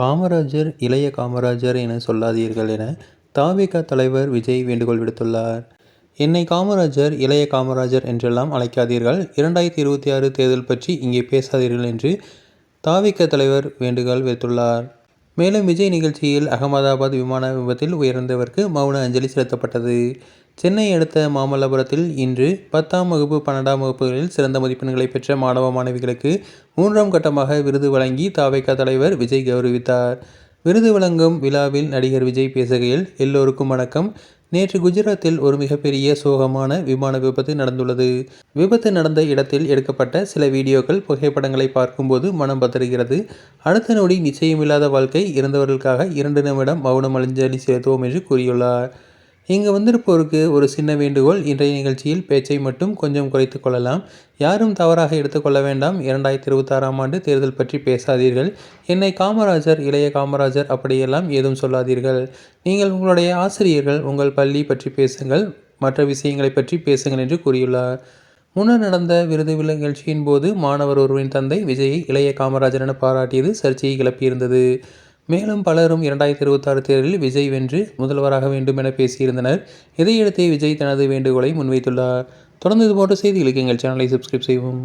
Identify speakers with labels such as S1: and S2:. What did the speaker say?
S1: காமராஜர் இளைய காமராஜர் என சொல்லாதீர்கள் என தவிக தலைவர் விஜய் வேண்டுகோள் விடுத்துள்ளார். என்னை காமராஜர் இளைய காமராஜர் என்றெல்லாம் அழைக்காதீர்கள். 2026 தேர்தல் பற்றி இங்கே பேசாதீர்கள் என்று தவிக தலைவர் வேண்டுகோள் விடுத்துள்ளார். மேலும் விஜய் நிகழ்ச்சியில் அகமதாபாத் விமான விபத்தில் உயிரிழந்தவருக்கு மௌன அஞ்சலி செலுத்தப்பட்டது. சென்னை அடுத்த மாமல்லபுரத்தில் இன்று 10ஆம் வகுப்பு 12ஆம் வகுப்புகளில் சிறந்த மதிப்பெண்களை பெற்ற மாணவ மாணவிகளுக்கு 3ஆம் கட்டமாக விருது வழங்கி தவிக தலைவர் விஜய் கௌரவித்தார். விருது வழங்கும் விழாவில் நடிகர் விஜய் பேசுகையில், எல்லோருக்கும் வணக்கம். நேற்று குஜராத்தில் ஒரு மிகப்பெரிய சோகமான விமான விபத்து நடந்துள்ளது. விபத்து நடந்த இடத்தில் எடுக்கப்பட்ட சில வீடியோக்கள், புகைப்படங்களை பார்க்கும்போது மனம் பதறுகிறது. அடுத்த நொடி நிச்சயமில்லாத வாழ்க்கை. இறந்தவர்களுக்காக 2 நிமிடம் மௌனம் அஞ்சலி செலுத்துவோம் என்று கூறியுள்ளார். இங்கு வந்திருப்போருக்கு ஒரு சின்ன வேண்டுகோள். இன்றைய நிகழ்ச்சியில் பேச்சை மட்டும் கொஞ்சம் குறைத்துக் கொள்ளலாம். யாரும் தவறாக எடுத்துக்கொள்ள வேண்டாம். 2026ஆம் ஆண்டு தேர்தல் பற்றி பேசாதீர்கள். என்னை காமராஜர் இளைய காமராஜர் அப்படியெல்லாம் ஏதும் சொல்லாதீர்கள். நீங்கள் உங்களுடைய ஆசிரியர்கள், உங்கள் பள்ளி பற்றி பேசுங்கள், மற்ற விஷயங்களை பற்றி பேசுங்கள் என்று கூறியுள்ளார். முன்னர் நடந்த விருது நிகழ்ச்சியின் போது மாணவர் ஒருவரின் தந்தை விஜயை இளைய காமராஜர் என பாராட்டியது சர்ச்சையை கிளப்பியிருந்தது. மேலும் பலரும் 2026 தேர்தலில் விஜய் வென்று முதல்வராக வேண்டும் என பேசியிருந்தனர். இதையடுத்தே விஜய் தனது வேண்டுகோளை முன்வைத்துள்ளார். தொடர்ந்து இதுபோன்ற செய்திகளுக்கு எங்கள் சேனலை சப்ஸ்கிரைப் செய்யவும்.